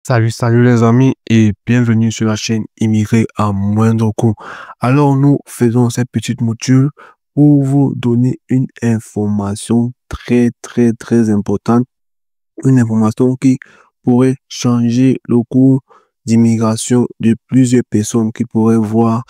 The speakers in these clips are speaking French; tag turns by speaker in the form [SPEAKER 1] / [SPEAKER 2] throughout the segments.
[SPEAKER 1] Salut les amis et bienvenue sur la chaîne Immigré à moindre coût. Alors nous faisons cette petite mouture pour vous donner une information très importante, une information qui pourrait changer le cours d'immigration de plusieurs personnes, qui pourrait voir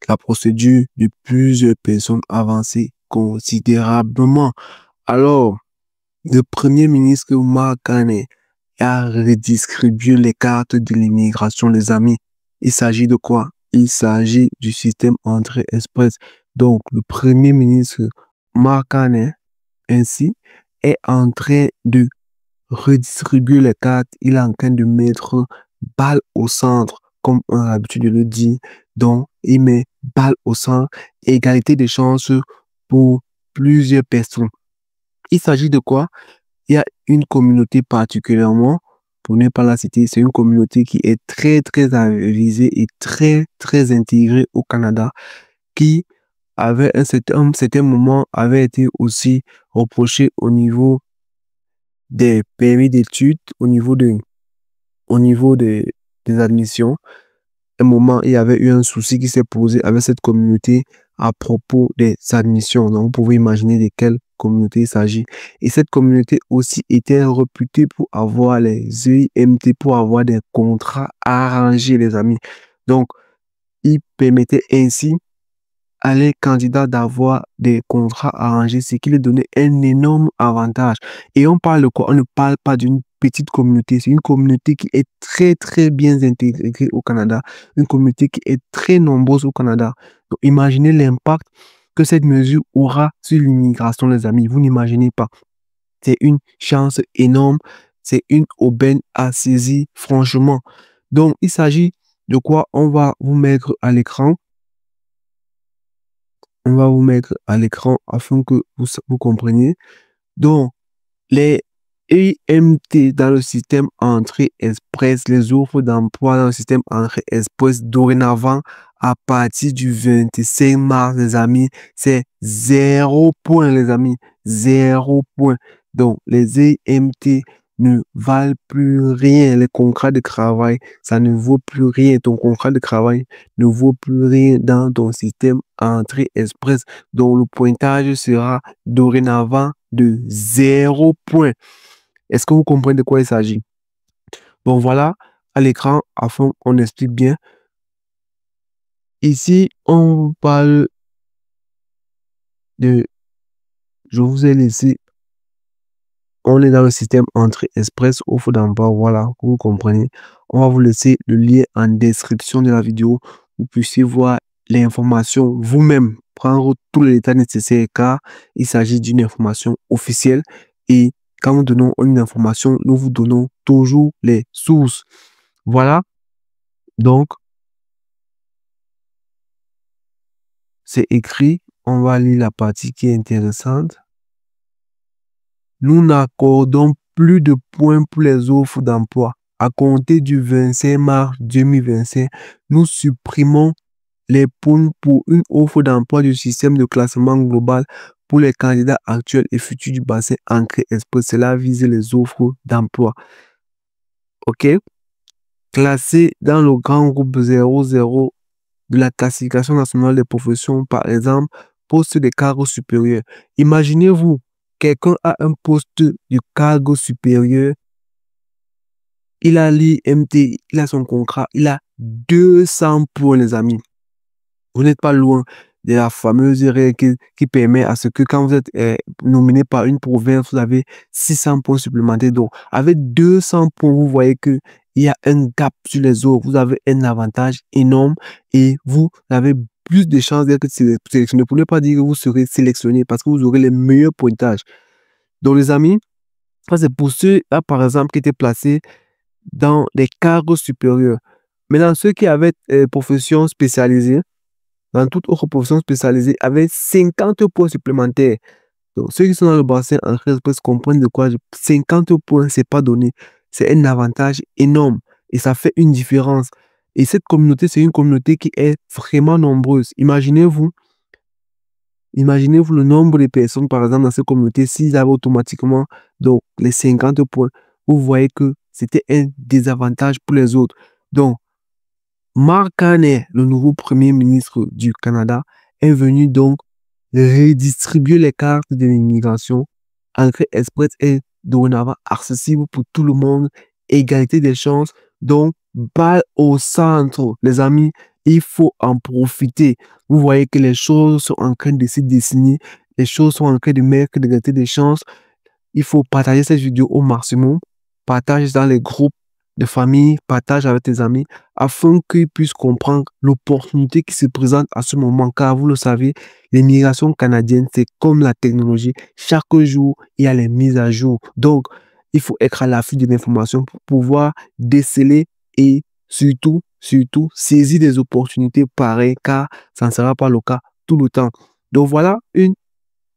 [SPEAKER 1] la procédure de plusieurs personnes avancer considérablement. Alors, le premier ministre Mark Carney a redistribué les cartes de l'immigration, les amis. Il s'agit de quoi? Il s'agit du système entrée express. Donc, le premier ministre Mark Carney, ainsi, est en train de redistribuer les cartes. Il est en train de mettre balle au centre, comme on a l'habitude de le dire. Donc, il met balle au centre, égalité de chances pour plusieurs personnes. Il s'agit de quoi? Il y a une communauté particulièrement, pour ne pas la citer, c'est une communauté qui est très avisée et très intégrée au Canada, qui avait un certain moment avait été aussi reproché au niveau des permis d'études, au niveau des admissions. Un moment, il y avait eu un souci qui s'est posé avec cette communauté à propos des admissions. Donc, vous pouvez imaginer de quelle communauté il s'agit. Et cette communauté aussi était réputée pour avoir les EIMT, pour avoir des contrats arrangés, les amis. Donc, il permettait ainsi à les candidats d'avoir des contrats arrangés, ce qui leur donnait un énorme avantage. Et on parle de quoi? On ne parle pas d'une petite communauté, c'est une communauté qui est très bien intégrée au Canada, une communauté qui est très nombreuse au Canada. Donc, imaginez l'impact que cette mesure aura sur l'immigration, les amis. Vous n'imaginez pas. C'est une chance énorme, c'est une aubaine à saisir, franchement. Donc, il s'agit de quoi? On va vous mettre à l'écran. On va vous mettre à l'écran afin que vous compreniez. Donc, les EMT dans le système entrée express, les offres d'emploi dans le système entrée express, dorénavant, à partir du 25 mars, les amis, c'est 0 point, les amis. 0 point. Donc, les EMT ne valent plus rien. Les contrats de travail, ça ne vaut plus rien. Ton contrat de travail ne vaut plus rien dans ton système entrée express. Donc, le pointage sera dorénavant de 0 point. Est-ce que vous comprenez de quoi il s'agit? Bon, voilà, à l'écran, afin qu'on explique bien. Ici, on parle de... Je vous ai laissé... On est dans le système entrée express, offre d'emploi, voilà, vous comprenez. On va vous laisser le lien en description de la vidéo. Vous puissiez voir l'information vous-même, prendre tous les détails nécessaires car il s'agit d'une information officielle. Et quand nous donnons une information, nous vous donnons toujours les sources. Voilà, donc c'est écrit. On va lire la partie qui est intéressante. Nous n'accordons plus de points pour les offres d'emploi. À compter du 25 mars 2025, nous supprimons les points pour une offre d'emploi du système de classement global pour les candidats actuels et futurs du bassin Entrée Express. Cela vise les offres d'emploi. OK? Classés dans le grand groupe 00 de la classification nationale des professions, par exemple, poste de cargo supérieur. Imaginez-vous, quelqu'un a un poste de cargo supérieur, il a l'IMT, il a son contrat, il a 200 points, les amis. Vous n'êtes pas loin de la fameuse règle qui permet à ce que quand vous êtes nominé par une province, vous avez 600 points supplémentaires. Donc, avec 200 points, vous voyez que il y a un gap sur les autres. Vous avez un avantage énorme et vous avez plus de chances d'être sélectionné. Pour ne pas dire que vous serez sélectionné parce que vous aurez les meilleurs pointages. Donc, les amis, ça c'est pour ceux-là, par exemple, qui étaient placés dans les cargos supérieurs. Maintenant, ceux qui avaient profession spécialisée, dans toute autre profession spécialisée, avec 50 points supplémentaires. Donc, ceux qui sont dans le bassin en express comprennent de quoi 50 points, c'est pas donné. C'est un avantage énorme et ça fait une différence. Et cette communauté, c'est une communauté qui est vraiment nombreuse. Imaginez-vous le nombre de personnes, par exemple, dans cette communauté, s'ils avaient automatiquement donc, les 50 points, vous voyez que c'était un désavantage pour les autres. Donc, Mark Carney, le nouveau premier ministre du Canada, est venu donc redistribuer les cartes de l'immigration. Entrée express est dorénavant accessible pour tout le monde, égalité des chances. Donc, balle au centre, les amis, il faut en profiter. Vous voyez que les choses sont en train de se dessiner, les choses sont en train de mettre l'égalité des chances. Il faut partager cette vidéo au maximum, partage dans les groupes de famille, partage avec tes amis, afin qu'ils puissent comprendre l'opportunité qui se présente à ce moment. Car vous le savez, l'immigration canadienne, c'est comme la technologie. Chaque jour, il y a les mises à jour. Donc, il faut être à l'affût de l'information pour pouvoir déceler et surtout, saisir des opportunités pareilles, car ça ne sera pas le cas tout le temps. Donc, voilà une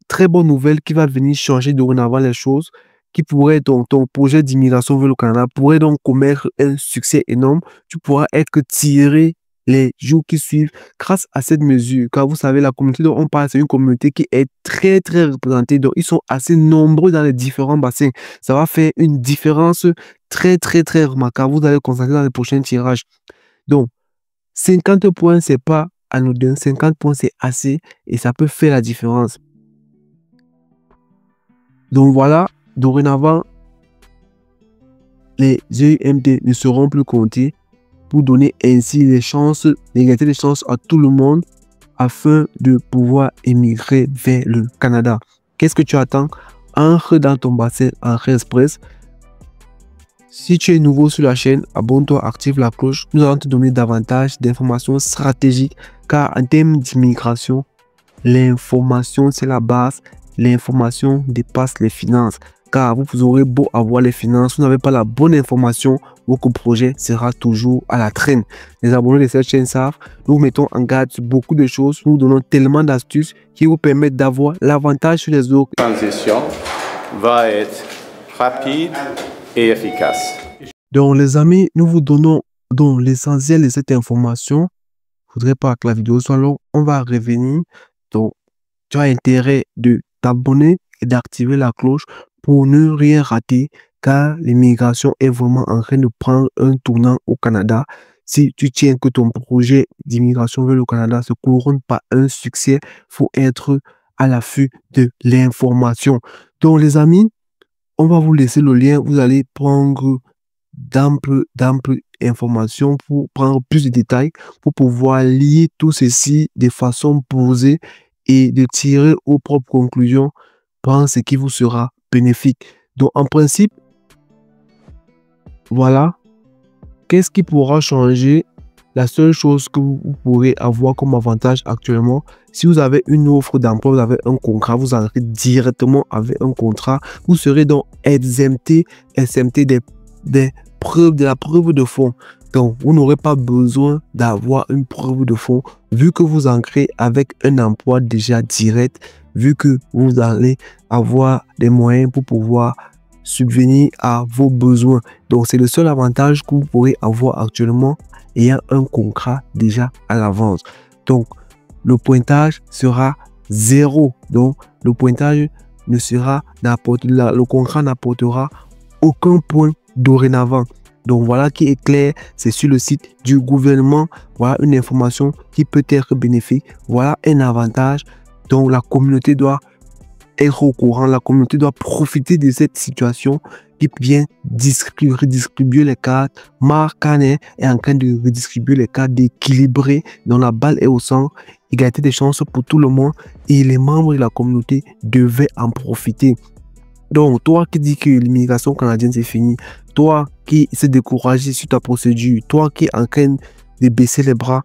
[SPEAKER 1] très bonne nouvelle qui va venir changer dorénavant les choses, qui pourrait donc, ton projet d'immigration vers le Canada pourrait donc connaître un succès énorme. Tu pourras être tiré les jours qui suivent grâce à cette mesure. Car vous savez, la communauté dont on parle, c'est une communauté qui est très, très représentée. Donc, ils sont assez nombreux dans les différents bassins. Ça va faire une différence très, très, très remarquable. Vous allez constater dans les prochains tirages. Donc, 50 points, c'est pas anodin. 50 points, c'est assez et ça peut faire la différence. Donc voilà, dorénavant, les EMD ne seront plus comptés pour donner ainsi les chances, l'égalité des chances à tout le monde afin de pouvoir émigrer vers le Canada. Qu'est-ce que tu attends? Entre dans ton bassin Entrée Express. Si tu es nouveau sur la chaîne, abonne-toi, active la cloche. Nous allons te donner davantage d'informations stratégiques car en termes d'immigration, l'information c'est la base. L'information dépasse les finances. Car vous aurez beau avoir les finances, vous n'avez pas la bonne information, votre projet sera toujours à la traîne. Les abonnés de cette chaîne savent, nous mettons en garde sur beaucoup de choses. Nous donnons tellement d'astuces qui vous permettent d'avoir l'avantage sur les autres.
[SPEAKER 2] La transition va être rapide et efficace.
[SPEAKER 1] Donc les amis, nous vous donnons donc l'essentiel de cette information. Il ne faudrait pas que la vidéo soit longue. On va revenir. Donc, tu as intérêt de t'abonner et d'activer la cloche pour ne rien rater car l'immigration est vraiment en train de prendre un tournant au Canada. Si tu tiens que ton projet d'immigration vers le Canada se couronne par un succès, il faut être à l'affût de l'information. Donc les amis, on va vous laisser le lien. Vous allez prendre d'amples informations pour prendre plus de détails, pour pouvoir lier tout ceci de façon posée et de tirer aux propres conclusions par ce qui vous sera bénéfique. Donc, en principe, voilà, qu'est-ce qui pourra changer? La seule chose que vous pourrez avoir comme avantage actuellement, si vous avez une offre d'emploi, vous avez un contrat, vous entrez directement avec un contrat, vous serez donc exempté des preuves, de la preuve de fonds. Donc, vous n'aurez pas besoin d'avoir une preuve de fonds vu que vous entrez avec un emploi déjà direct, vu que vous allez avoir des moyens pour pouvoir subvenir à vos besoins. Donc, c'est le seul avantage que vous pourrez avoir actuellement ayant un contrat déjà à l'avance. Donc, le pointage sera 0. Donc, le pointage ne sera le contrat n'apportera aucun point dorénavant. Donc voilà qui est clair, c'est sur le site du gouvernement. Voilà une information qui peut être bénéfique. Voilà un avantage dont la communauté doit être au courant. La communauté doit profiter de cette situation qui vient redistribuer les cartes. Mark Carney est en train de redistribuer les cartes, d'équilibrer, dont la balle est au centre. Égalité des chances pour tout le monde et les membres de la communauté devaient en profiter. Donc, toi qui dis que l'immigration canadienne c'est fini, toi qui s'est découragé sur ta procédure, toi qui es en train de baisser les bras,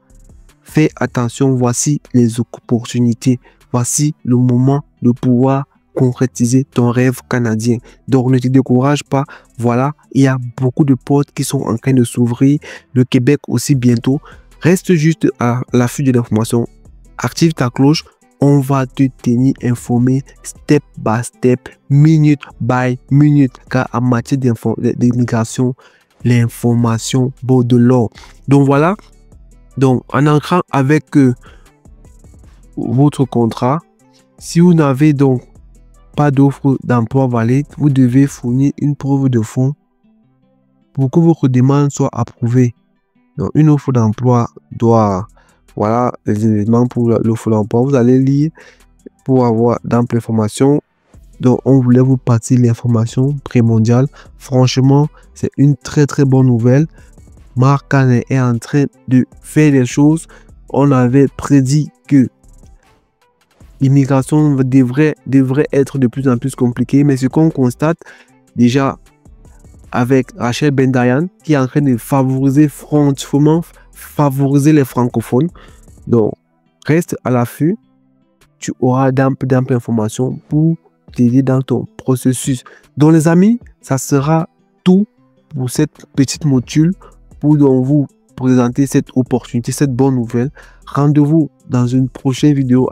[SPEAKER 1] fais attention, voici les opportunités, voici le moment de pouvoir concrétiser ton rêve canadien. Donc, ne te décourage pas, voilà, il y a beaucoup de portes qui sont en train de s'ouvrir, le Québec aussi bientôt. Reste juste à l'affût de l'information, active ta cloche. On va te tenir informé step by step, minute by minute, car en matière d'immigration, l'information vaut de l'or. Donc voilà, donc en entrant avec votre contrat, si vous n'avez donc pas d'offre d'emploi valide, vous devez fournir une preuve de fonds pour que votre demande soit approuvée. Donc, une offre d'emploi doit, voilà les éléments pour l'offre d'emploi. Vous allez lire pour avoir d'amples informations. Donc, on voulait vous partir l'information primordiale. Franchement, c'est une très très bonne nouvelle. Marc Carnet est en train de faire des choses. On avait prédit que l'immigration devrait être de plus en plus compliquée. Mais ce qu'on constate déjà avec Rachel Ben-Dayan, qui est en train de favoriser franchement les francophones. Donc, reste à l'affût. Tu auras d'amples informations pour t'aider dans ton processus. Donc, les amis, ça sera tout pour cette petite module pour donc vous présenter cette opportunité, cette bonne nouvelle. Rendez-vous dans une prochaine vidéo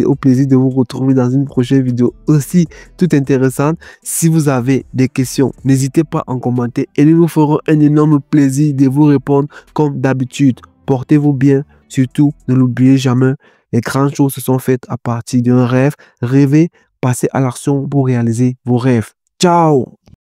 [SPEAKER 1] au plaisir de vous retrouver dans une prochaine vidéo aussi tout intéressante. Si vous avez des questions, n'hésitez pas en commenter et nous nous ferons un énorme plaisir de vous répondre comme d'habitude. Portez-vous bien, surtout ne l'oubliez jamais, les grandes choses se sont faites à partir d'un rêve. Rêvez, passez à l'action pour réaliser vos rêves. Ciao!